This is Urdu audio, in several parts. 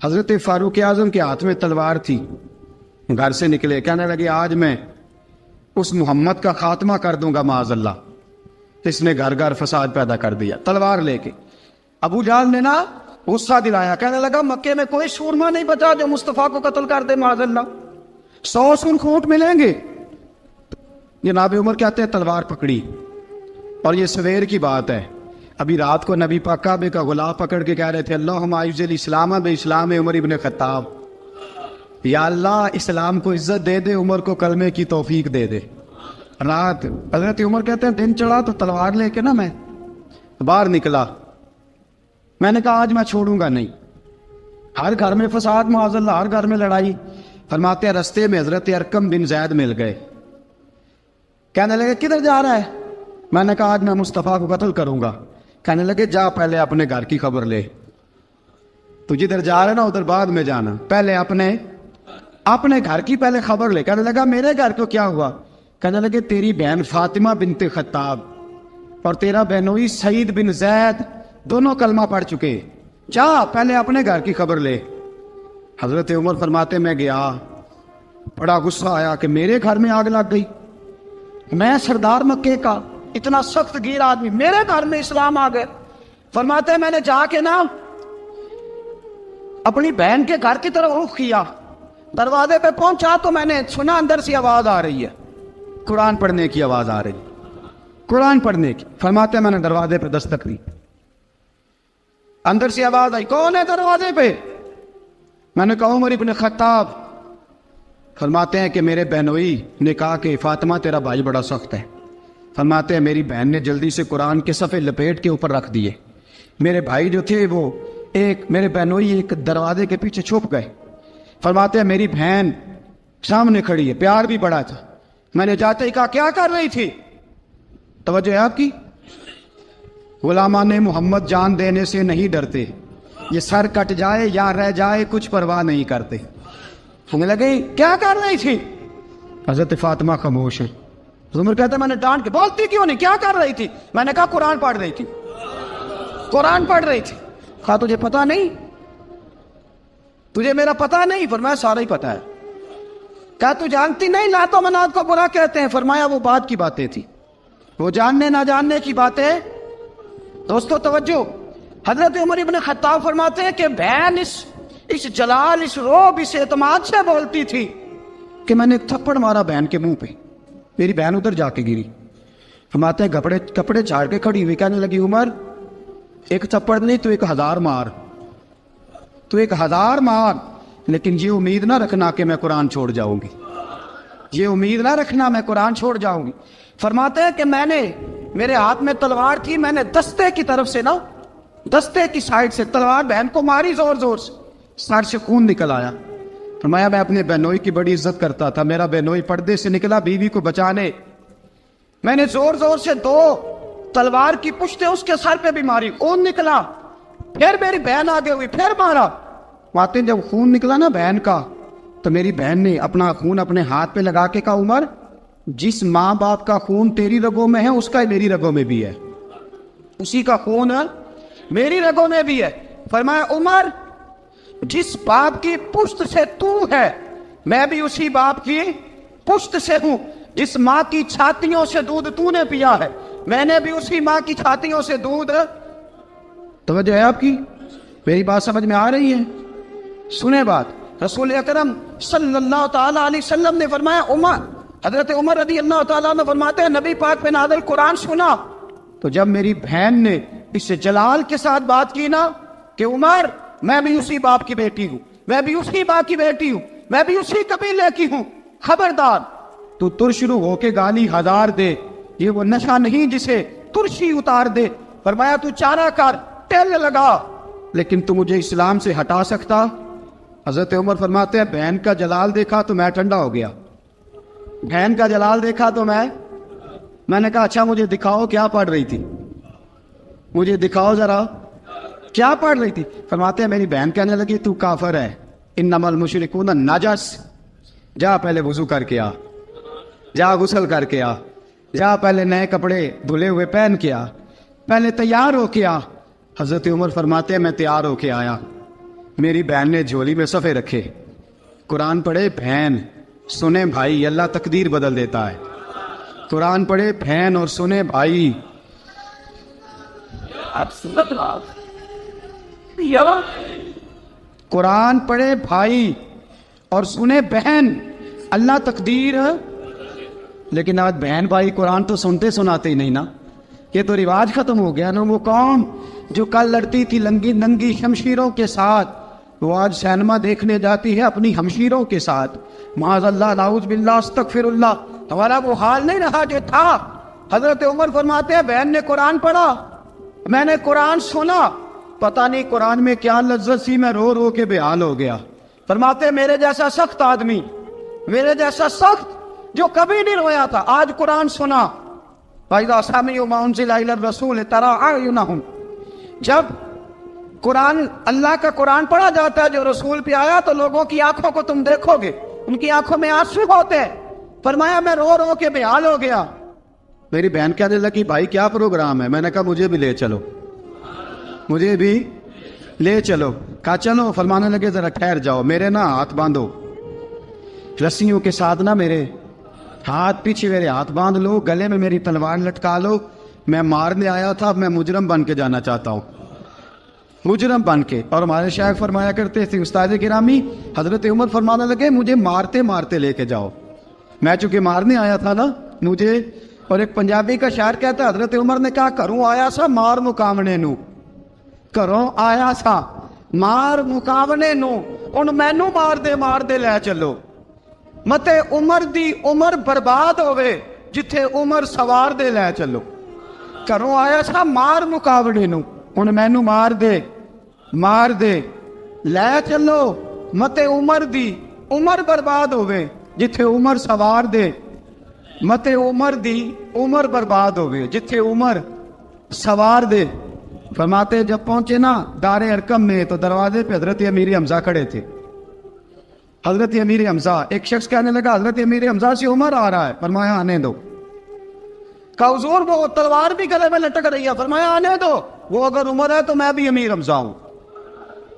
حضرت فاروق اعظم کے ہاتھ میں تلوار تھی، گھر سے نکلے، کہنے لگے آج میں اس محمد کا خاتمہ کر دوں گا معاذ اللہ۔ اس نے گھر گھر فساد پیدا کر دیا تلوار لے کے۔ ابو جہل نے نا غصہ دلایا، کہنے لگا مکے میں کوئی سورما نہیں بچا جو مصطفیٰ کو قتل کر دے معاذ اللہ، 100 سن کھوٹ ملیں گے۔ جناب عمر کہتے ہیں تلوار پکڑی، اور یہ سویر کی بات ہے، ابھی رات کو نبی پاک کعبے کا غلاف پکڑ کے کہہ رہے تھے اللہم اعز الاسلام باسلام عمر ابن خطاب، یا اللہ اسلام کو عزت دے دے، عمر کو کلمے کی توفیق دے دے۔ رات حضرت عمر کہتے ہیں دن چڑھا تو تلوار لے کے نا میں باہر نکلا، میں نے کہا آج میں چھوڑوں گا نہیں، ہر گھر میں فساد معاذ اللہ، ہر گھر میں لڑائی۔ فرماتے ہیں رستے میں حضرت ارقم بن زید مل گئے، کہنے لگے کدھر جا رہا ہے؟ میں نے کہا آج میں مصطفیٰ کو قتل کروں گا۔ کہنے لگے جا پہلے اپنے گھر کی خبر لے، تو جدھر جا رہے نا ادھر بعد میں جانا، پہلے اپنے گھر کی پہلے خبر لے۔ کہنے لگا میرے گھر کو کیا ہوا؟ کہنے لگے تیری بہن فاطمہ بنت خطاب اور تیرا بہنوئی سعید بن زید دونوں کلمہ پڑھ چکے، جا پہلے اپنے گھر کی خبر لے۔ حضرت عمر فرماتے میں گیا، بڑا غصہ آیا کہ میرے گھر میں آگ لگ گئی، میں سردار مکے کا اتنا سخت گیر آدمی، میرے گھر میں اسلام آ گئے۔ فرماتے ہیں میں نے جا کے نا اپنی بہن کے گھر کی طرف رخ کیا، دروازے پہ پہنچا تو میں نے سنا اندر سے آواز آ رہی ہے، قرآن پڑھنے کی آواز آ رہی، قرآن پڑھنے کی۔ فرماتے ہیں میں نے دروازے پہ دستک دی، اندر سے آواز آئی کون ہے دروازے پہ؟ میں نے کہا عمر ابن خطاب۔ فرماتے ہیں کہ میرے بہنوئی نے کہا کہ فاطمہ تیرا بھائی بڑا سخت ہے۔ فرماتے ہیں میری بہن نے جلدی سے قرآن کے صفحے لپیٹ کے اوپر رکھ دیے، میرے بھائی جو تھے وہ میرے بہنوئی ایک دروازے کے پیچھے چھپ گئے۔ فرماتے ہیں میری بہن سامنے کھڑی ہے، پیار بھی بڑا تھا، میں نے جاتے ہی کہا کیا کر رہی تھی؟ توجہ ہے آپ کی؟ غلامان محمد جان دینے سے نہیں ڈرتے، یہ سر کٹ جائے یا رہ جائے کچھ پرواہ نہیں کرتے۔ ہمیں لگے کیا کر رہی تھی؟ حضرت فاطمہ خاموش ہے۔ عمر کہتا ہے میں نے ڈانٹ کے، بولتی کیوں نہیں، کیا کر رہی تھی؟ میں نے کہا قرآن پڑھ رہی تھی، قرآن پڑھ رہی تھی۔ کہا تجھے پتا نہیں، تجھے میرا پتا نہیں؟ فرمایا سارا ہی پتا ہے۔ کہا تو جانتی نہیں لات و منات کو برا کہتے ہیں؟ فرمایا وہ بات کی باتیں تھی، وہ جاننے نہ جاننے کی باتیں۔ دوستو توجہ، حضرت عمر ابن خطاب فرماتے ہیں کہ بہن اس جلال، اس روب، اس اعتماد سے بولتی تھی کہ میں نے ایک تھپڑ مارا بہن کے منہ پہ، میری بہن ادھر جا کے گری۔ فرماتے ہیں کپڑے جھاڑ کے کھڑی ہوئی، کہنے لگی عمر ایک تھپڑ نہیں تو 1000 مار، تو 1000 مار، لیکن یہ امید نہ رکھنا کہ میں قرآن چھوڑ جاؤں گی، یہ امید نہ رکھنا میں قرآن چھوڑ جاؤں گی۔ فرماتے ہیں کہ میرے ہاتھ میں تلوار تھی، میں نے دستے کی طرف سے نا، دستے کی سائڈ سے تلوار بہن کو ماری زور زور سے، سر سے خون نکل آیا۔ فرمایا میں اپنے بہنوئی کی بڑی عزت کرتا تھا، میرا بہنوئی پردے سے نکلا بیوی کو بچانے، میں نے زور زور سے 2 تلوار کی پشتیں اس کے سر پہ بھی ماری، خون نکلا، پھر میری بہن آگے ہوئی، پھر مارا۔ ماتے جب خون نکلا نا بہن کا، تو میری بہن نے اپنا خون اپنے ہاتھ پہ لگا کے کہا عمر جس ماں باپ کا خون تیری رگوں میں ہے اس کا میری رگوں میں بھی ہے، اسی کا خون میری رگوں میں بھی ہے۔ فرمایا عمر جس باپ کی پشت سے تو ہے میں بھی اسی باپ کی پشت سے ہوں، جس ماں کی چھاتیوں سے دودھ تو نے پیا ہے میں نے بھی اسی ماں کی چھاتیوں سے دودھ۔ توجہ ہے آپ کی؟ میری بات سمجھ میں آ رہی ہے؟ سنیں بات، رسول اکرم صلی اللہ تعالی علیہ وسلم نے فرمایا، حضرت عمر رضی اللہ تعالیٰ عنہ فرماتے ہیں نبی پاک پہ نازل قرآن سنا تو جب میری بہن نے اس جلال کے ساتھ بات کی نا کہ عمر میں بھی اسی باپ کی بیٹی ہوں، میں بھی اسی ماں کی بیٹی ہوں، میں بھی اسی قبیلے کی ہوں، خبردار تو ترشرو ہو کے گالی 1000 دے، یہ وہ نشہ نہیں جسے ترشی اتار دے۔ فرمایا تو چارہ کر، ٹیل لگا، لیکن تو مجھے اسلام سے ہٹا سکتا؟ حضرت عمر فرماتے ہیں بہن کا جلال دیکھا تو میں ٹھنڈا ہو گیا، بہن کا جلال دیکھا تو میں نے کہا اچھا مجھے دکھاؤ کیا پڑھ رہی تھی، مجھے دکھاؤ ذرا کیا پڑھ رہی تھی۔ فرماتے ہیں میری بہن کہنے لگی تو کافر ہے، انما المشرکون نجس، جا پہلے وضو کر کے آ، جا غسل کر کے آ، جا پہلے نئے کپڑے دھلے ہوئے پہن کے آ، پہلے تیار ہو کے آ۔ حضرت عمر فرماتے ہیں میں تیار ہو کے آیا، میری بہن نے جھولی میں صفحے رکھے، قرآن پڑھے بہن، سنے بھائی، اللہ تقدیر بدل دیتا ہے۔ قرآن پڑھے بہن اور سنے بھائی، قرآن پڑھے بھائی اور سنے بہن، اللہ تقدیر۔ لیکن آج بہن بھائی قرآن تو سنتے سناتے ہی نہیں نا، یہ تو رواج ختم ہو گیا نا۔ وہ قوم جو کل لڑتی تھی ننگی شمشیروں کے ساتھ، وہ آج سینما دیکھنے جاتی ہے اپنی ہمشیروں کے ساتھ۔ معاذ اللہ، نعوذ باللہ، استغفر اللہ۔ ہمارا وہ حال نہیں رہا جو تھا۔ حضرت عمر فرماتے ہیں بہن نے قرآن پڑھا، میں نے قرآن سنا، پتہ نہیں قرآن میں کیا لذت سی، میں رو رو کے بے حال ہو گیا۔ فرماتے ہیں میرے جیسا سخت آدمی، میرے جیسا سخت جو کبھی نہیں رویا تھا، آج قرآن سنا۔ فَإِذَا سَمِعُوا مَا أُنزِلَ إِلَى الرَّسُولِ تَرَىٰ أَعْيُنَهُمْ، جب قرآن، اللہ کا قرآن پڑھا جاتا ہے جو رسول پہ آیا، تو لوگوں کی آنکھوں کو تم دیکھو گے، ان کی آنکھوں میں آنسو ہوتے ہیں۔ فرمایا میں رو رو کے بے حال ہو گیا۔ میری بہن کہنے لگی بھائی کیا پروگرام ہے؟ میں نے کہا مجھے بھی لے چلو، مجھے بھی لے چلو۔ کہا چلو۔ فرمانے لگے ذرا ٹھہر جاؤ، میرے نا ہاتھ باندھو رسیوں کے ساتھ، نا میرے ہاتھ پیچھے میرے ہاتھ باندھ لو، گلے میں میری تلوار لٹکا لو، میں مارنے آیا تھا، اب میں مجرم بن کے جانا چاہتا ہوں، مجرم بن کے۔ اور ہمارے شیخ فرمایا کرتے تھے استاد گرامی، حضرت عمر فرمانے لگے مجھے مارتے مارتے لے کے جاؤ، میں چونکہ مارنے آیا تھا نا مجھے۔ اور ایک پنجابی کا شاعر کہتا ہے حضرت عمر نے کہا کروں آیا سا مار مکاونے نو، کروں آیا سا مار مکاونے نو، ان مینو مار دے لے چلو، متے عمر دی عمر برباد ہوئے جتھے عمر سوار دے لے چلو۔ کروں آیا سا مار مکاونے نو، ان مینو مار دے لے چلو، متے عمر دی عمر برباد ہوئے جتھے عمر سوار دے، متے عمر دی عمر برباد ہوئے جتھے عمر سوار دے۔ فرماتے جب پہنچے نا دار ارقم میں تو دروازے پہ حضرت امیر حمزہ کھڑے تھے۔ حضرت امیر حمزہ، ایک شخص کہنے لگا حضرت امیر حمزہ سے عمر آ رہا ہے، فرمایا آنے دو۔ کہا حضور وہ تلوار بھی گلے میں لٹک رہی ہے، فرمایا آنے دو، وہ اگر عمر ہے تو میں بھی امیر حمزہ ہوں،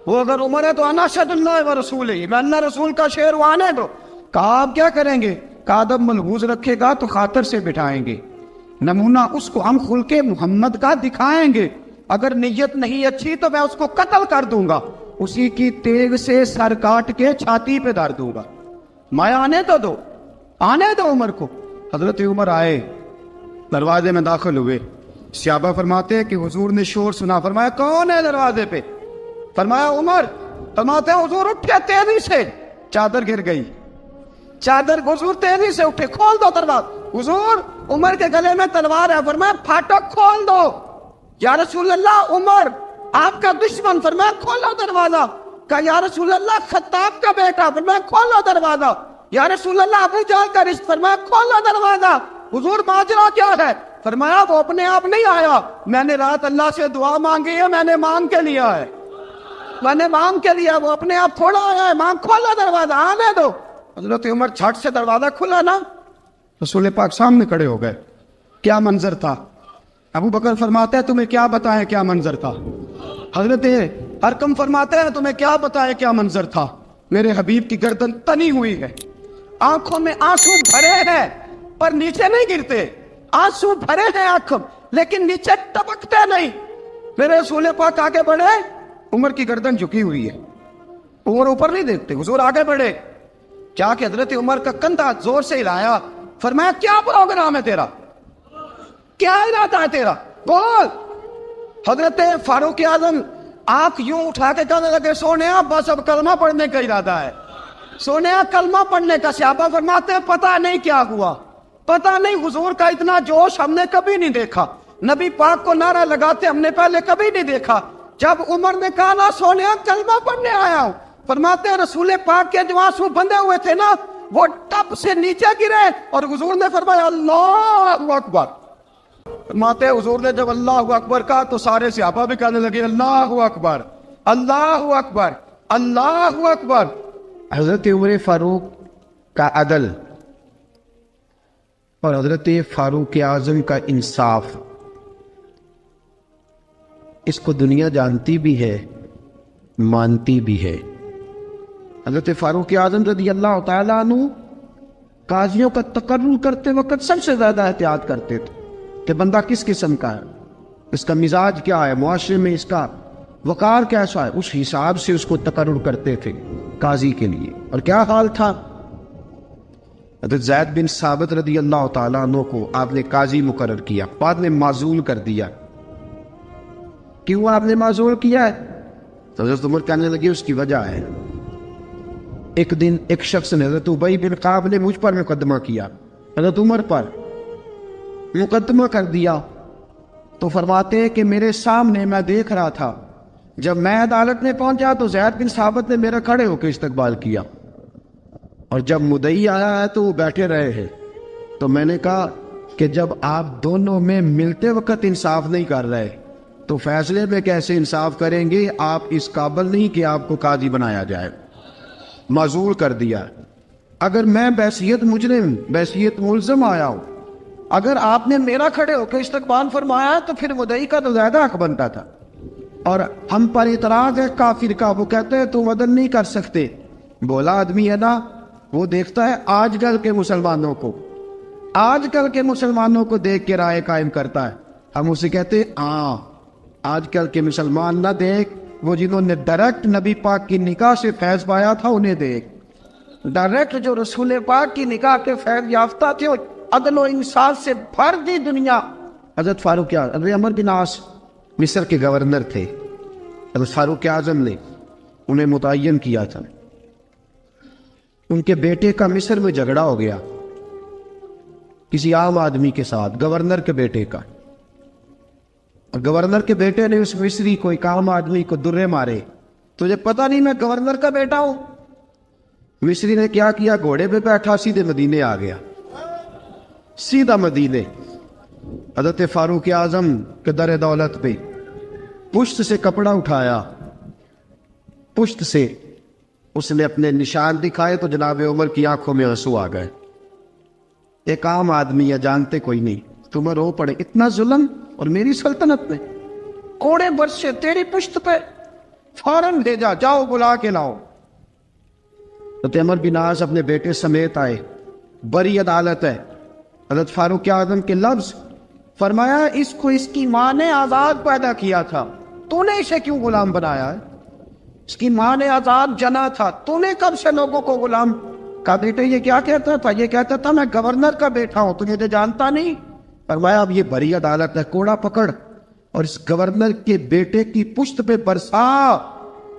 وہ اگر عمر ہے تو انا اشہد اللہ و رسولہ، میں اللہ رسول کا شعر ہوں، آنے دو۔ کہا آپ کیا کریں گے؟ کہا ادب ملحوظ رکھے گا تو خاطر سے بٹھائیں گے، نمونہ اس کو ہم خلق محمد کا دکھائیں گے، اگر نیت نہیں اچھی تو میں اس کو قتل کر دوں گا، اسی کی تیغ سے سر کاٹ کے چھاتی پہ دھر دوں گا، میں آنے تو دو، آنے دو عمر کو۔ حضرت عمر آئے، دروازے میں داخل ہوئے، صحابہ فرماتے ہیں کہ حضور نے شور سنا، فرمایا کون ہے دروازے پہ؟ فرمایا عمر۔ فرماتے ہیں حضور اٹھے تیزی سے، چادر گر گئی، چادر، حضور تیزی سے اٹھے، کھول دو دروازہ۔ حضور عمر کے گلے میں تلوار ہے، فرمایا پھاٹک کھول دو۔ یا رسول اللہ عمر آپ کا دشمن، فرمایا کھولو دروازہ۔ کہا یا رسول اللہ خطاب کا بیٹا، فرمایا کھولو دروازہ۔ یا رسول اللہ ابو جہل کا رشت، فرمایا کھولو دروازہ۔ حضور ماجرا کیا ہے؟ فرمایا وہ اپنے آپ نہیں آیا، میں نے رات اللہ سے دعا مانگی ہے، میں نے مانگ کے لیا ہے، میں نے مانگ کے لیا، وہ اپنے آپ تھوڑا آیا ہے، مانگ، کھولو دروازہ، آنے دو۔ حضرت عمر چھٹ سے دروازہ کھلا نا، رسول پاک سامنے کھڑے ہو گئے۔ کیا منظر تھا؟ ابو بکر فرماتے ہیں تمہیں کیا بتائیں کیا منظر تھا؟ حضرت ارقم فرماتے ہیں تمہیں کیا بتائیں کیا منظر تھا؟ میرے حبیب کی گردن تنی ہوئی ہے، آنکھوں میں آنسو بھرے ہیں پر نیچے نہیں گرتے، آنسو بھرے ہیں آنکھوں لیکن نیچے ٹپکتے نہیں۔ میرے رسول پاک آگے بڑھے، عمر کی گردن جھکی ہوئی ہے، عمر اوپر نہیں دیکھتے، حضور آگے بڑھے، کیا کہ حضرت عمر کا کندھا زور سے ہلایا، فرمایا کیا پروگرام ہے تیرا، کیا ارادہ ہے تیرا، بول۔ حضرت فاروق اعظم آنکھ یوں اٹھا کے کہنے لگے سونیا بس اب کلمہ پڑھنے کا ارادہ ہے، سونیا کلمہ پڑھنے کا۔ صحابہ فرماتے ہیں پتہ نہیں کیا ہوا، پتہ نہیں، حضور کا اتنا جوش ہم نے کبھی نہیں دیکھا، نبی پاک کو نعرہ لگاتے ہم نے پہلے کبھی نہیں دیکھا۔ جب عمر نے کہا نا سونیا کلمہ پڑھنے آیا ہوں، فرماتے ہیں رسول پاک کے جو آنسو بندھے ہوئے تھے نا وہ ٹپ سے نیچے گرے اور حضور نے فرمایا اللہ اکبر۔ فرماتے ہیں حضور نے جب اللہ اکبر کہا تو سارے صحابہ بھی کہنے لگے اللہ اکبر، اللہ اکبر، اللہ اکبر۔ حضرت عمر فاروق کا عدل اور حضرت فاروق اعظم کا انصاف، اس کو دنیا جانتی بھی ہے مانتی بھی ہے۔ حضرت فاروق اعظم رضی اللہ تعالیٰ عنہ قاضیوں کا تقرر کرتے وقت سب سے زیادہ احتیاط کرتے تھے کہ بندہ کس قسم کا ہے، اس کا مزاج کیا ہے، معاشرے میں اس کا وقار کیسا ہے، اس حساب سے اس کو تقرر کرتے تھے قاضی کے لیے۔ اور کیا حال تھا؟ حضرت زید بن ثابت رضی اللہ تعالیٰ عنہ کو آپ نے قاضی مقرر کیا، بعد میں معزول کر دیا۔ کیوں آپ نے معزول کیا ہے؟ تو حضرت عمر کہنے لگے اس کی وجہ ہے، ایک دن ایک شخص نے، حضرت ابی بن کعب نے مجھ پر مقدمہ کیا، حضرت عمر پر مقدمہ کر دیا، تو فرماتے ہیں کہ میرے سامنے میں دیکھ رہا تھا، جب میں عدالت میں پہنچا تو زید بن ثابت نے میرا کھڑے ہو کے استقبال کیا، اور جب مدعی آیا ہے تو وہ بیٹھے رہے ہیں۔ تو میں نے کہا کہ جب آپ دونوں میں ملتے وقت انصاف نہیں کر رہے تو فیصلے میں کیسے انصاف کریں گے؟ آپ اس قابل نہیں کہ آپ کو قاضی بنایا جائے، معزول کر دیا۔ اگر میں بحیثیت مجرم، بحیثیت ملزم آیا ہوں، اگر آپ نے میرا کھڑے ہو کے استقبال فرمایا تو پھر مدعی کا تو زیادہ حق بنتا تھا۔ اور ہم پر اعتراض ہے کافر کا، وہ کہتے ہیں تم عدل نہیں کر سکتے۔ بولا آدمی ہے نا، وہ دیکھتا ہے آج کل کے مسلمانوں کو، آج کل کے مسلمانوں کو دیکھ کے رائے قائم کرتا ہے۔ ہم اسے کہتے ہیں ہاں آج کل کے مسلمان نہ دیکھ، وہ جنہوں نے ڈائریکٹ نبی پاک کی نکاح سے فیض پایا تھا انہیں دیکھ، ڈائریکٹ جو رسول پاک کی نکاح کے فیض یافتہ تھے، عدل و انصاف سے بھر دی دنیا۔ حضرت فاروق اعظم، حضرت عمرو بن عاص مصر کے گورنر تھے، حضرت فاروق اعظم نے انہیں متعین کیا تھا۔ ان کے بیٹے کا مصر میں جھگڑا ہو گیا کسی عام آدمی کے ساتھ، گورنر کے بیٹے کا، اور گورنر کے بیٹے نے اس مصری کو، ایک عام آدمی کو درے مارے۔ تجھے پتہ نہیں میں گورنر کا بیٹا ہوں؟ مصری نے کیا کیا؟ گھوڑے پہ بیٹھا سیدھے مدینے آ گیا، سیدھا مدینے۔ حضرت فاروق اعظم کے در دولت پہ پشت سے کپڑا اٹھایا، پشت سے اس نے اپنے نشان دکھائے تو جناب عمر کی آنکھوں میں آنسو آ گئے۔ ایک عام آدمی ہے، جانتے کوئی نہیں، تمہیں رو پڑے، اتنا ظلم، اور میری سلطنت میں کوڑے برسے تیری پشت پہ، فوراً بھیجا، جاؤ بلا کے لاؤ۔ حضرت عمر بن عاص اپنے بیٹے سمیت آئے، بڑی عدالت ہے۔ حضرت فاروق اعظم کے لفظ، فرمایا اس کو اس کی ماں نے آزاد پیدا کیا تھا، تو نے اسے کیوں غلام بنایا ہے؟ اس کی ماں نے آزاد جنا تھا، تو نے کب سے لوگوں کو غلام؟ کہا بیٹے یہ کیا کہتا تھا؟ یہ کہتا تھا میں گورنر کا بیٹا ہوں، تجھے تو جانتا نہیں۔ فرمایا اب یہ بڑی عدالت ہے، کوڑا پکڑ اور اس گورنر کے بیٹے کی پشت پہ برسا،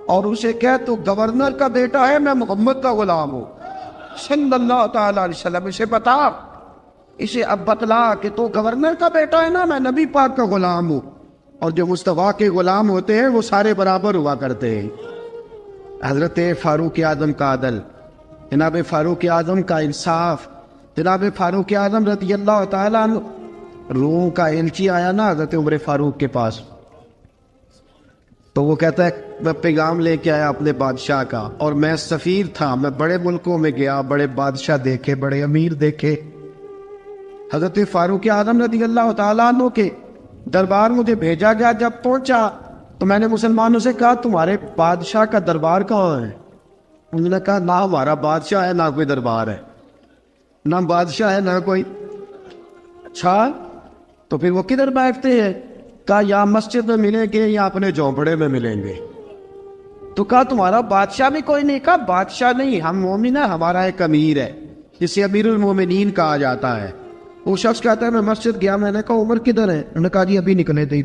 اور اسے کہہ تو گورنر کا بیٹا ہے، میں محمد کا غلام ہوں صلی اللہ تعالی علیہ وسلم۔ اسے بتا، اسے اب بتلا کہ تو گورنر کا بیٹا ہے نا، میں نبی پاک کا غلام ہوں، اور جو مصطفیٰ کے غلام ہوتے ہیں وہ سارے برابر ہوا کرتے ہیں۔ حضرت فاروق اعظم کا عدل، جناب فاروق اعظم کا انصاف، جناب فاروق اعظم رضی اللہ تعالیٰ عنہ۔ روم کا ایلچی آیا نا حضرت عمر فاروق کے پاس، تو وہ کہتا ہے میں پیغام لے کے آیا اپنے بادشاہ کا، اور میں سفیر تھا، میں بڑے ملکوں میں گیا، بڑے بادشاہ دیکھے، بڑے امیر دیکھے۔ حضرت فاروق اعظم رضی اللہ تعالیٰ عنہ کے دربار مجھے بھیجا گیا، جب پہنچا تو میں نے مسلمانوں سے کہا تمہارے بادشاہ کا دربار کہاں ہے؟ انہوں نے کہا نہ ہمارا بادشاہ ہے نہ کوئی دربار ہے، نہ بادشاہ ہے نہ کوئی۔ اچھا تو پھر وہ کدھر بیٹھتے ہیں؟ کہا یا مسجد میں ملیں گے یا اپنے جھونپڑے میں ملیں گے۔ تو کہا تمہارا بادشاہ بھی کوئی نہیں؟ کہا بادشاہ نہیں، ہم مومن ہیں، ہمارا ایک امیر ہے جسے امیر المومنین کہا جاتا ہے۔ وہ شخص کہتا ہے میں مسجد گیا، میں نے کہا عمر کدھر ہے؟ انہوں نے کہا جی ابھی نکلے تھے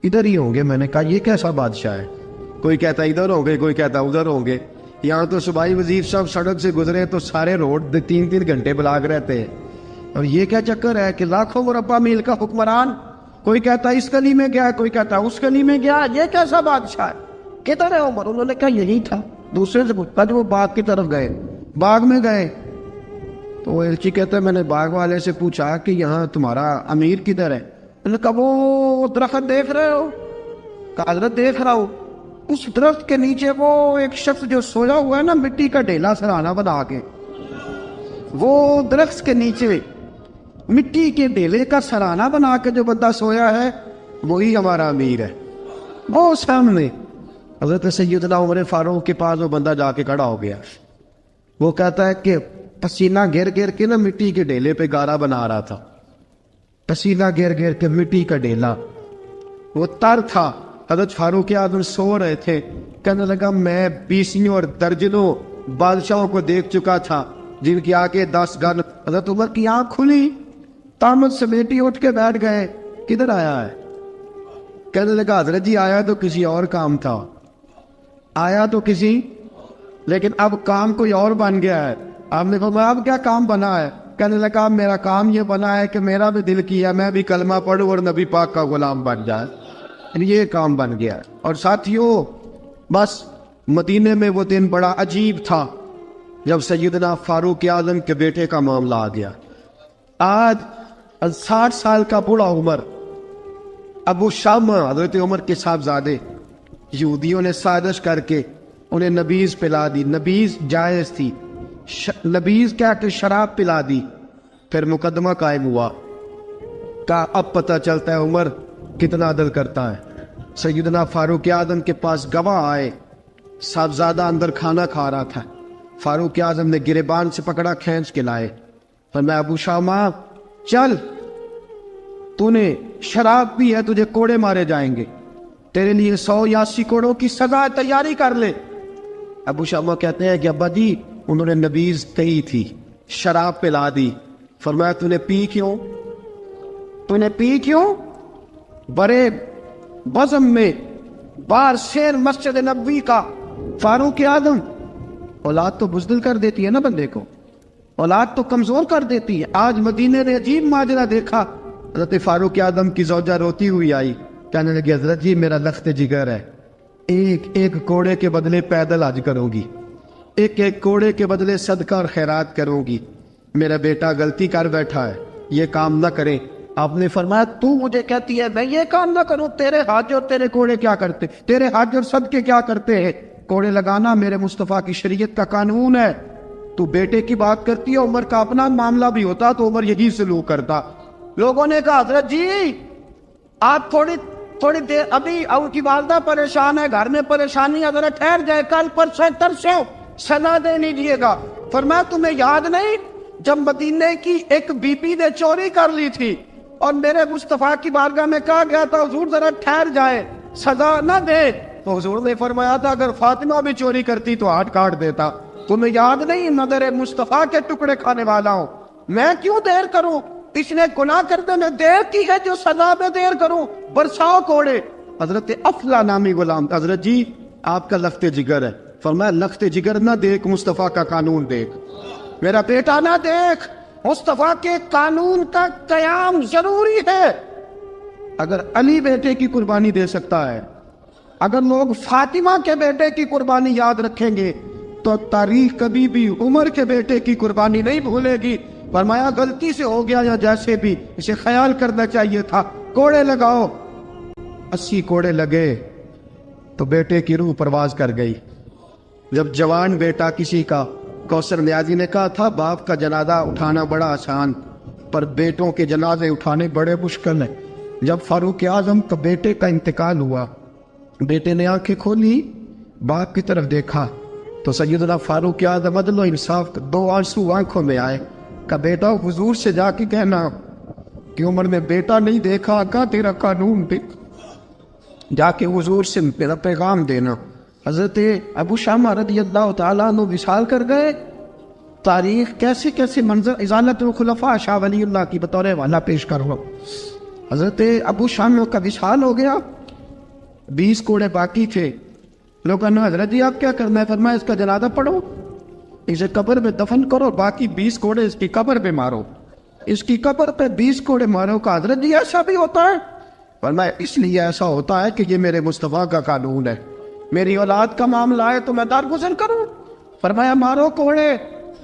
ادھر ہی ہوں گے۔ میں نے کہا یہ کیسا بادشاہ ہے؟ کوئی کہتا ادھر ہوں گے، کوئی کہتا ادھر ہوں گے۔ یہاں تو صوبائی وزیر صاحب سڑک سے گزرے تو سارے روڈ 3 گھنٹے بلاک رہتے ہیں، اور یہ کیا چکر ہے کہ لاکھوں مربع میل کا حکمران، کوئی کہتا اس گلی میں گیا، کوئی کہتا اس گلی میں گیا، یہ کیسا بادشاہ ہے؟ کدھر ہے عمر؟ انہوں نے کہا یہی تھا۔ دوسرے سے پوچھتا جو وہ باغ کی طرف گئے، باغ میں گئے تو وہ ایلچی کہتا ہے میں نے باغ والے سے پوچھا کہ یہاں تمہارا امیر کدھر ہے؟ انہوں نے کہا وہ درخت دیکھ رہے ہو؟ کہا حضرت دیکھ رہا ہوں۔ اس درخت کے نیچے وہ ایک شخص جو سویا ہوا ہے نا، مٹی کا ڈھیلا سرہانہ بنا کے، وہ درخت کے نیچے مٹی کے ڈھیلے کا سرہانہ بنا کے جو بندہ سویا ہے وہی ہمارا امیر ہے۔ وہ سامنے حضرت سیدنا عمر فاروق کے پاس وہ بندہ جا کے کھڑا ہو گیا. وہ کہتا ہے کہ پسینہ گر گر کے نا مٹی کے ڈھیلے پہ گارا بنا رہا تھا. پسینہ گر گر کے مٹی کا ڈھیلا, وہ تر تھا. حضرت فاروق اعظم سو رہے تھے. کہنے لگا میں بیسیوں اور درجنوں بادشاہوں کو دیکھ چکا تھا جن کی آگے 10 گن. حضرت عمر کی آنکھ کھلی, تامت سمیٹی اٹھ کے بیٹھ گئے. کدھر آیا ہے؟ کہنے لگا حضرت جی آیا تو کسی اور کام تھا, آیا تو کسی, لیکن اب کام کوئی اور بن گیا ہے. آپ نے فرمایا اب کیا کام بنا ہے؟ کہنے لگا میرا کام یہ بنا ہے کہ میرا بھی دل کیا میں بھی کلمہ پڑھوں اور نبی پاک کا غلام بن جائے. یہ کام بن گیا. اور ساتھیوں بس مدینے میں وہ دن بڑا عجیب تھا جب سیدنا فاروق اعظم کے بیٹے کا معاملہ آ گیا. آج 60 سال کا بوڑھا عمر, ابو شامہ حضرت عمر کے صاحبزادے, یہودیوں نے سازش کر کے انہیں نبیذ پلا دی. نبیذ جائز تھی, نبیذ کیا کہ شراب پلا دی. پھر مقدمہ قائم ہوا. کہا اب پتہ چلتا ہے عمر کتنا عدل کرتا ہے. سیدنا فاروق اعظم کے پاس گواہ آئے. صاحبزادہ اندر کھانا کھا رہا تھا. فاروق اعظم نے گریبان سے پکڑا, کھینچ کے لائے. فرمایا ابو شامہ چل, تو نے شراب پی ہے, تجھے کوڑے مارے جائیں گے, تیرے لیے 100 یا 80 کوڑوں کی سزا تیاری کر لے. ابو شامہ کہتے ہیں کہ ابا جی انہوں نے نبیذ کہی تھی, شراب پلا دی. فرمایا تو نے پی کیوں؟ تو نے پی کیوں؟ بڑے بزم میں بار شیر مسجد نبوی کا فاروق اعظم. اولاد تو بزدل کر دیتی ہے نا بندے کو, اولاد تو کمزور کر دیتی ہے. آج مدینے نے عجیب ماجرا دیکھا. حضرت فاروق اعظم کی زوجہ روتی ہوئی آئی, کہنے لگی حضرت جی میرا لخت جگر ہے, ایک ایک کوڑے کے بدلے پیدل حج کروں گی, ایک ایک کوڑے کے بدلے صدقہ اور خیرات کروں گی. میرا بیٹا غلطی کر بیٹھا ہے, یہ کام نہ کرے. آپ نے فرمایا تو مجھے کہتی ہے میں یہ کام نہ کروں؟ تیرے حج اور تیرے کوڑے کیا کرتے, تیرے حج اور صدقے کیا کرتے ہیں؟ کوڑے لگانا میرے مصطفیٰ کی شریعت کا قانون ہے. تو بیٹے کی بات کرتی ہے, عمر کا اپنا معاملہ بھی ہوتا تو عمر یہی سلوک کرتا. لوگوں نے کہا حضرت جی آپ تھوڑی دیر, ابھی ان کی والدہ پریشان ہے, گھر میں پریشانی, حضرت ٹھہر جائے, کل پرسوں ترسوں سزا دے لیجیے گا. فرمایا تمہیں یاد نہیں جب مدینے کی ایک بی بی نے چوری کر لی تھی اور میرے مصطفیٰ کی بارگاہ میں کہا گیا تھا حضور ذرا ٹھہر جائے, سزا نہ دے, تو حضور نے فرمایا تھا اگر فاطمہ بھی چوری کرتی تو ہاتھ کاٹ دیتا. تمہیں یاد نہیں نظر مصطفیٰ کے ٹکڑے کھانے والا ہوں, میں کیوں دیر کروں؟ اس نے گناہ کرنے میں دیر کی ہے جو سزا میں دیر کروں, برساؤ کوڑے. حضرت افلا نامی غلام, حضرت جی آپ کا لخت جگر ہے. فرمایا لخت جگر نہ دیکھ, مصطفیٰ کا قانون دیکھ. میرا بیٹا نہ دیکھ, مصطفیٰ کے قانون کا قیام ضروری ہے. اگر علی بیٹے کی قربانی دے سکتا ہے, اگر لوگ فاطمہ کے بیٹے کی قربانی یاد رکھیں گے تو تاریخ کبھی بھی عمر کے بیٹے کی قربانی نہیں بھولے گی. فرمایا غلطی سے ہو گیا یا جیسے بھی, اسے خیال کرنا چاہیے تھا. کوڑے لگاؤ. 80 کوڑے لگے تو بیٹے کی روح پرواز کر گئی. جب جوان بیٹا کسی کا, کوثر نیازی نے کہا تھا باپ کا جنازہ اٹھانا بڑا آسان پر بیٹوں کے جنازے اٹھانے بڑے مشکل ہیں. جب فاروق اعظم کا بیٹے کا انتقال ہوا, بیٹے نے آنکھیں کھولی, باپ کی طرف دیکھا تو سیدنا فاروق اعظم عدل و انصاف, 2 آنسو آنکھوں میں آئے. کہ بیٹا حضور سے جا کے کہنا کہ عمر نے بیٹا نہیں دیکھا, آقا تیرا قانون دیکھ, جا کے حضور سے میرا پیغام دینا. حضرت ابو شامہ رضی اللہ تعالیٰ عنہ وصال کر گئے. تاریخ کیسے کیسے منظر ازالت الخلفاء شاہ ولی اللہ کی بطور والا پیش کرو. حضرت ابو شامہ کا وصال ہو گیا, 20 کوڑے باقی تھے. لوگوں نے حضرت جی آپ کیا کرنا ہے؟ فرمایا اس کا جنازہ پڑھو, اسے قبر میں دفن کرو, باقی 20 کوڑے اس کی قبر پہ مارو, اس کی قبر پہ 20 کوڑے مارو. کا حضرت جی ایسا بھی ہوتا ہے؟ فرمایا اس لیے ایسا ہوتا ہے کہ یہ میرے مصطفیٰ کا قانون ہے, میری اولاد کا معاملہ ہے تو میں درگزر کروں. فرمایا مارو کوڑے.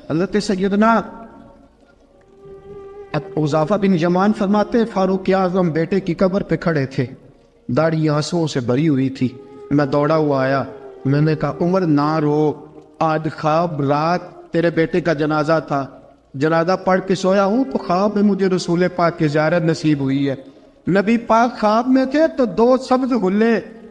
حضرت سیدنا حذیفہ بن یمان فرماتے فاروق اعظم بیٹے کی قبر پہ کھڑے تھے, داڑھی آنسوؤں سے بھری ہوئی تھی. میں دوڑا ہوا آیا, میں نے کہا عمر نہ رو, آج خواب رات تیرے بیٹے کا جنازہ تھا, جنازہ پڑھ کے سویا ہوں تو خواب میں مجھے رسول پاک کی زیارت نصیب ہوئی ہے. نبی پاک خواب میں تھے تو 2 سبز غلے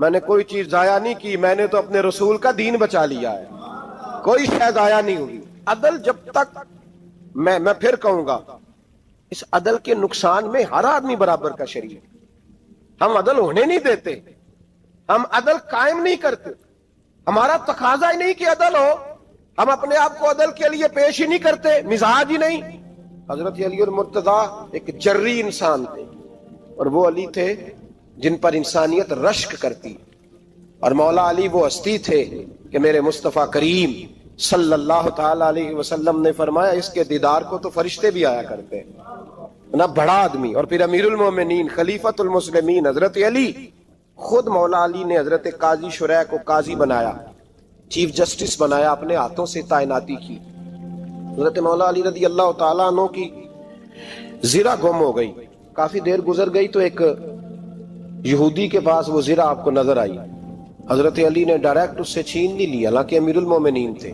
میں نے کوئی چیز ضائع نہیں کی, میں نے تو اپنے رسول کا دین بچا لیا ہے, کوئی شے ضائع نہیں ہوئی. عدل جب تک, میں پھر کہوں گا, اس عدل کے نقصان میں ہر آدمی برابر کا شریک. ہم عدل ہونے نہیں دیتے, ہم عدل قائم نہیں کرتے, ہمارا تقاضا ہی نہیں کہ عدل ہو, ہم اپنے آپ کو عدل کے لیے پیش ہی نہیں کرتے, مزاج ہی نہیں. حضرت علی المرتضیٰ ایک جری انسان تھے, اور وہ علی تھے جن پر انسانیت رشک کرتی, اور مولا علی وہ ہستی تھے کہ میرے مصطفیٰ کریم صلی اللہ تعالی علیہ وسلم نے فرمایا اس کے دیدار کو تو فرشتے بھی آیا کرتے ہیں نا, بڑا آدمی. اور پھر امیر المومنین خلیفۃ المسلمین حضرت علی, خود مولا علی نے حضرت قاضی شریح کو قاضی بنایا, چیف جسٹس بنایا, اپنے ہاتھوں سے تعیناتی کی. حضرت مولا علی رضی اللہ تعالیٰ عنہ کی زرہ گم ہو گئی, کافی دیر گزر گئی تو ایک یہودی کے پاس وہ زرہ آپ کو نظر آئی. حضرت علی نے ڈائریکٹ اس سے چھین نہیں لی, حالانکہ امیر المومنین تھے.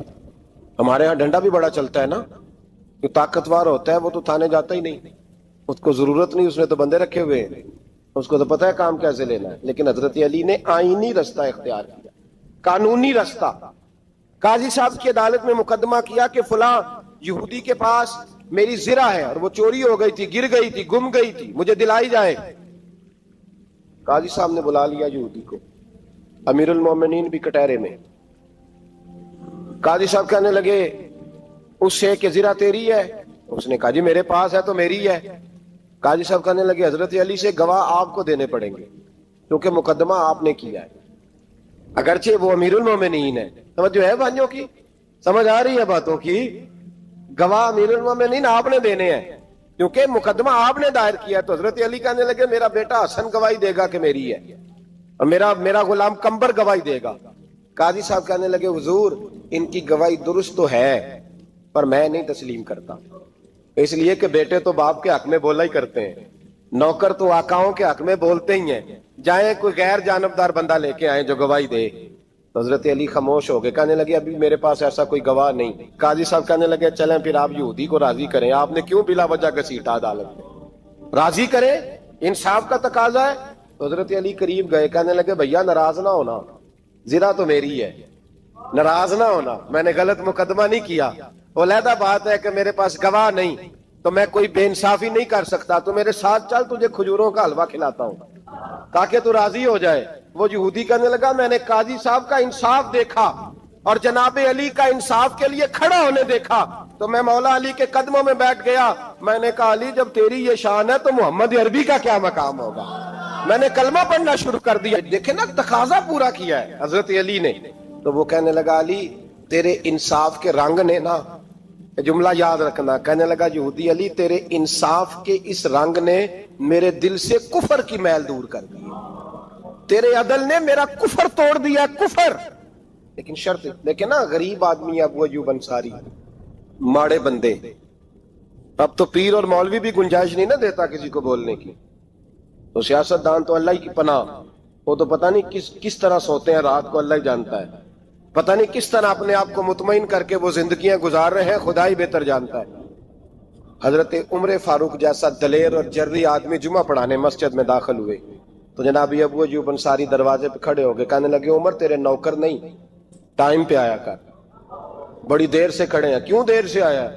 ہمارے ہاں ڈنڈا بھی بڑا چلتا ہے نا, جو طاقتور ہوتا ہے وہ تو تھانے جاتا ہی نہیں, اس کو ضرورت نہیں, اس نے تو بندے رکھے ہوئے ہیں, اس کو تو پتہ ہے کام کیسے لینا ہے. لیکن حضرت علی نے آئینی رستہ اختیار کیا, قانونی رستہ. قاضی صاحب کی عدالت میں مقدمہ کیا کہ فلاں یہودی کے پاس میری زرہ ہے اور وہ چوری ہو گئی تھی, گر گئی تھی, گم گئی تھی, مجھے دلائی جائے. قاضی صاحب نے بلا لیا یہودی کو, امیر المومنین بھی کٹہرے میں. قاضی صاحب کہنے لگے اس سے کہ زرہ تیری ہے؟ اس نے کہا جی میرے پاس ہے تو میری ہے. قاضی صاحب کہنے لگے حضرت علی سے گواہ آپ کو دینے پڑیں گے کیونکہ مقدمہ آپ نے کیا ہے, اگرچہ وہ امیر المومنین ہے. سمجھ ہے بھائیوں کی, سمجھ آ رہی ہے باتوں کی؟ گواہ امیر المومنین آپ نے دینے ہیں کیونکہ مقدمہ آپ نے دائر کیا. تو حضرت علی کہنے لگے میرا بیٹا حسن گواہی دے گا کہ میری ہے, اور میرا غلام کمبر گواہی دے گا. قاضی صاحب کہنے لگے حضور ان کی گواہی درست تو ہے پر میں نہیں تسلیم کرتا, اس لیے کہ بیٹے تو باپ کے حق میں بولا ہی کرتے ہیں, نوکر تو آقاؤں کے حق میں بولتے ہی ہیں, جائیں کوئی غیر جانبدار بندہ لے کے آئیں جو گواہی دے. تو حضرت علی خاموش ہو گئے, کہنے لگے ابھی میرے پاس ایسا کوئی گواہ نہیں. قاضی صاحب کہنے لگے چلیں پھر آپ یہودی کو راضی کریں, آپ نے کیوں بلا وجہ گھسیٹا عدالت میں, راضی کریں, انصاف کا تقاضا ہے. تو حضرت علی قریب گئے, کہنے لگے بھیا ناراض نہ ہونا, زرہ تو میری ہے, ناراض نہ ہونا, میں نے غلط مقدمہ نہیں کیا. علیحدہ بات ہے کہ میرے پاس گواہ نہیں تو میں کوئی بے انصافی نہیں کر سکتا, تو میرے ساتھ چل تجھے کھجوروں کا حلوہ کھلاتا ہوں تاکہ تو راضی ہو جائے. وہ یہودی کہنے لگا میں نے قاضی صاحب کا انصاف دیکھا اور جناب علی کا انصاف کے لیے کھڑا ہونے دیکھا تو میں مولا علی کے قدموں میں بیٹھ گیا. میں نے کہا علی جب تیری یہ شان ہے تو محمد عربی کا کیا مقام ہوگا. میں نے کلمہ پڑھنا شروع کر دیا. دیکھیں نا تقاضا پورا کیا ہے حضرت علی نے. تو وہ کہنے لگا علی تیرے انصاف کے رنگ نے نا, جملہ یاد رکھنا, کہنے لگا یہودی علی تیرے انصاف کے اس رنگ نے میرے دل سے کفر کی میل دور کر دی, تیرے عدل نے میرا کفر توڑ دیا, کفر. لیکن شرط دیکھیں نا, غریب آدمی ابو ایوب انصاری, ماڑے بندے, اب تو پیر اور مولوی بھی گنجائش نہیں نہ دیتا کسی کو بولنے کی. تو سیاست دان تو اللہ کی پناہ, وہ تو پتہ نہیں کس طرح سوتے ہیں رات کو, اللہ ہی جانتا ہے, پتہ نہیں کس طرح اپنے آپ کو مطمئن کر کے وہ زندگیاں گزار رہے ہیں, خدا ہی بہتر جانتا ہے. حضرت عمر فاروق جیسا دلیر اور جرری آدمی جمعہ پڑھانے مسجد میں داخل ہوئے تو جناب ابو ایوب انصاری دروازے پہ کھڑے ہو گئے, کہنے لگے عمر تیرے نوکر نہیں, ٹائم پہ آیا کر, بڑی دیر سے کھڑے ہیں. کیوں دیر سے آیا؟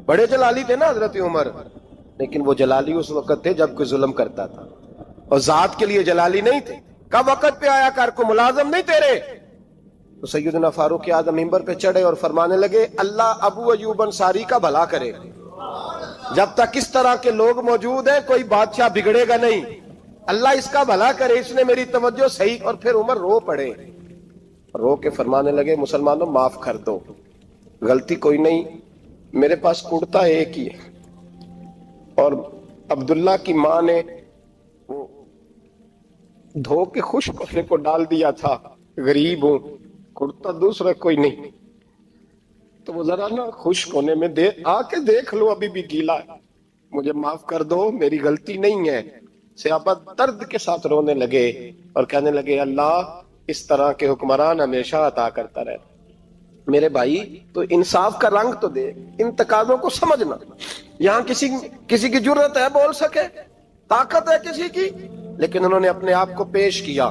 بڑے جلالی تھے نا حضرت عمر, لیکن وہ جلالی اس وقت تھے جب کوئی ظلم کرتا تھا, اور ذات کے لیے جلالی نہیں تھے. کب وقت پہ آیا کر, کو ملازم نہیں تیرے. تو سیدنا فاروق اعظم منبر پہ چڑھے اور فرمانے لگے اللہ ابو ایوب انصاری کا بھلا کرے, جب تک اس طرح کے لوگ موجود ہیں کوئی بادشاہ بگڑے گا نہیں, اللہ اس کا بھلا کرے, اس نے میری توجہ صحیح. اور پھر عمر رو پڑے, رو کے فرمانے لگے مسلمانوں معاف کر دو, غلطی کوئی نہیں, میرے پاس کرتا ایک ہی ہے اور عبداللہ کی ماں نے دھو کے خشک ہونے کو ڈال دیا تھا, غریب ہوں, کرتا دوسرا کوئی نہیں, تو وہ ذرا نا خشک ہونے میں آ کے دیکھ لو ابھی بھی گیلا ہے, مجھے معاف کر دو, میری غلطی نہیں ہے. صحابہ درد کے ساتھ رونے لگے اور کہنے لگے اللہ اس طرح کے حکمران ہمیشہ عطا کرتا رہے. میرے بھائی تو انصاف کا رنگ تو دے, ان تقاضوں کو سمجھنا. یہاں کسی کی جرت ہے بول سکے, طاقت ہے کسی کی, لیکن انہوں نے اپنے آپ کو پیش کیا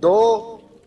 2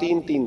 3-3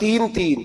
3-3।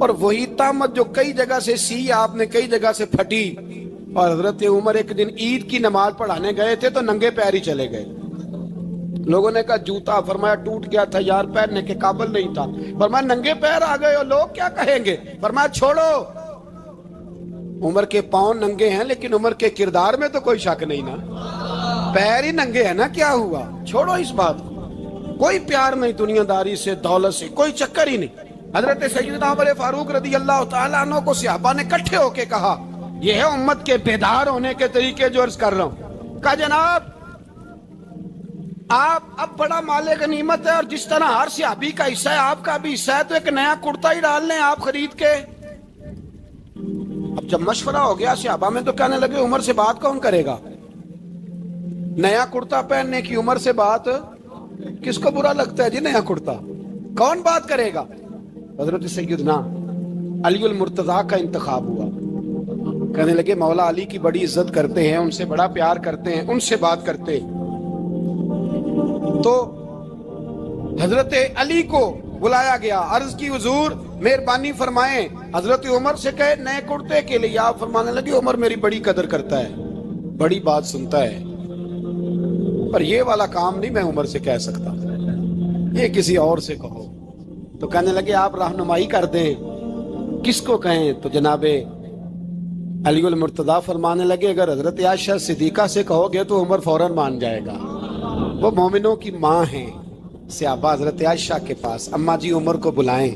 اور وہی تامت جو کئی جگہ سے سی آپ نے کئی جگہ سے پھٹی. اور حضرت عمر ایک دن عید کی نماز پڑھانے گئے تھے تو ننگے پیر ہی چلے گئے. لوگوں نے کہا جوتا، فرمایا ٹوٹ گیا تھا یار، پہننے کے قابل نہیں تھا. فرمایا ننگے پیر آ گئے ہو، لوگ کیا کہیں گے؟ فرمایا چھوڑو، عمر کے پاؤں ننگے ہیں لیکن عمر کے کردار میں تو کوئی شک نہیں نا، پیر ہی ننگے ہیں نا، کیا ہوا؟ چھوڑو اس بات کو، کوئی پیار نہیں دنیا داری سے، دولت سے، کوئی چکر ہی نہیں. حضرت سیدنا عمر فاروق رضی اللہ تعالیٰ عنہ کو صحابہ نے کٹھے ہو کے کہا، یہ ہے امت کے بیدار ہونے کے طریقے جو عرض کر رہا ہوں. کہا جناب آپ اب بڑا مال غنیمت ہے اور جس طرح ہر صحابی کا حصہ ہے آپ کا بھی حصہ ہے، تو ایک نیا کرتا ہی ڈال لیں آپ خرید کے. اب جب مشورہ ہو گیا صحابہ میں تو کہنے لگے عمر سے بات کون کرے گا؟ نیا کرتا پہننے کی عمر سے بات کس کو برا لگتا ہے جی؟ نیا کرتا کون بات کرے گا؟ حضرت سیدنا علی المرتضیٰ کا انتخاب ہوا. کہنے لگے مولا علی کی بڑی عزت کرتے ہیں، ان سے بڑا پیار کرتے ہیں، ان سے بات کرتے ہیں. تو حضرت علی کو بلایا گیا، عرض کی حضور مہربانی فرمائیں حضرت عمر سے کہے نئے کرتے کے لیے. آپ فرمانے لگے عمر میری بڑی قدر کرتا ہے، بڑی بات سنتا ہے، پر یہ والا کام نہیں میں عمر سے کہہ سکتا، یہ کسی اور سے کہو. تو کہنے لگے آپ رہنمائی کر دیں کس کو کہیں؟ تو جناب علی المرتضیٰ فرمانے لگے اگر حضرت عائشہ صدیقہ سے کہو گے تو عمر فوراً مان جائے گا، وہ مومنوں کی ماں ہیں. صحابہ حضرت عائشہ کے پاس، اماں جی عمر کو بلائیں،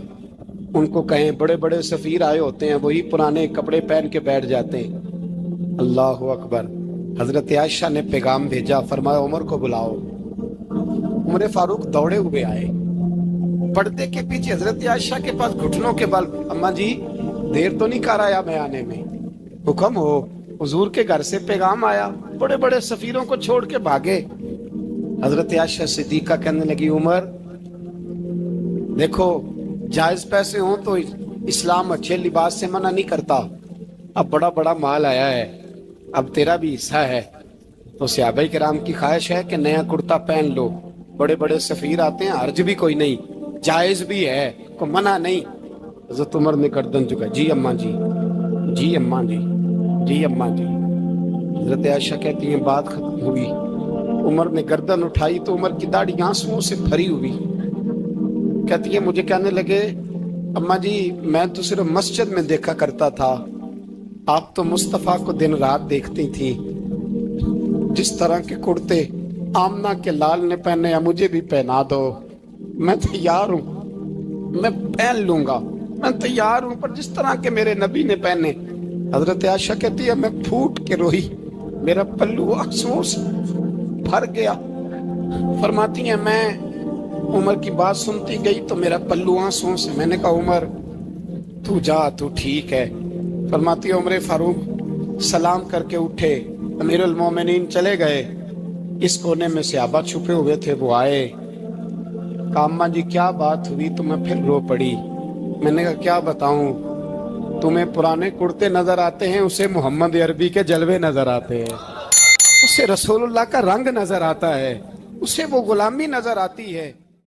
ان کو کہیں بڑے بڑے سفیر آئے ہوتے ہیں، وہی پرانے کپڑے پہن کے بیٹھ جاتے ہیں. اللہ اکبر. حضرت عائشہ نے پیغام بھیجا، فرمایا عمر کو بلاؤ. عمر فاروق دوڑے ہوئے آئے، پردے کے پیچھے حضرت عائشہ کے پاس گھٹنوں کے بل، اماں جی دیر تو نہیں کر آیا میں آنے میں؟ حکم ہو، حضور کے گھر سے پیغام آیا، بڑے بڑے سفیروں کو چھوڑ کے بھاگے. حضرت عائشہ صدیقہ کہنے لگی عمر دیکھو جائز پیسے ہوں تو اسلام اچھے لباس سے منع نہیں کرتا، اب بڑا بڑا مال آیا ہے، اب تیرا بھی حصہ ہے، تو صحابہ کرام کی خواہش ہے کہ نیا کرتا پہن لو، بڑے بڑے سفیر آتے ہیں، حرج بھی کوئی نہیں، جائز بھی ہے، کوئی منع نہیں. حضرت عمر نے گردن جھکا، جی اماں جی، جی اماں جی، جی اماں جی. حضرت عائشہ کہتی ہیں بات ختم ہوئی، عمر نے گردن اٹھائی تو عمر کی داڑھی آنسوؤں سے بھری ہوئی. کہتی ہے مجھے کہنے لگے اماں جی میں تو صرف مسجد میں دیکھا کرتا تھا، آپ تو مصطفیٰ کو دن رات دیکھتی تھی، جس طرح کے کرتے آمنہ کے لال نے پہنے ہیں مجھے بھی پہنا دو، میں تیار ہوں، میں پہن لوں گا، میں تیار ہوں، پر جس طرح کے میرے نبی نے پہنے. حضرت عائشہ کہتی ہے میں پھوٹ کے روئی، میرا پلو آنسوؤں سے بھر گیا. فرماتی ہیں میں عمر کی بات سنتی گئی تو میرا پلو آنسوؤں سے، میں نے کہا عمر تو جا، تو ٹھیک ہے. فرماتی ہے عمر فاروق سلام کر کے اٹھے، امیر المومنین چلے گئے. اس کونے میں صحابہ چھپے ہوئے تھے، وہ آئے، کہا اماں جی کیا بات ہوئی؟ تو میں پھر رو پڑی. میں نے کہا کیا بتاؤں، تمہیں پرانے کرتے نظر آتے ہیں، اسے محمد عربی کے جلوے نظر آتے ہیں، اسے رسول اللہ کا رنگ نظر آتا ہے، اسے وہ غلامی نظر آتی ہے.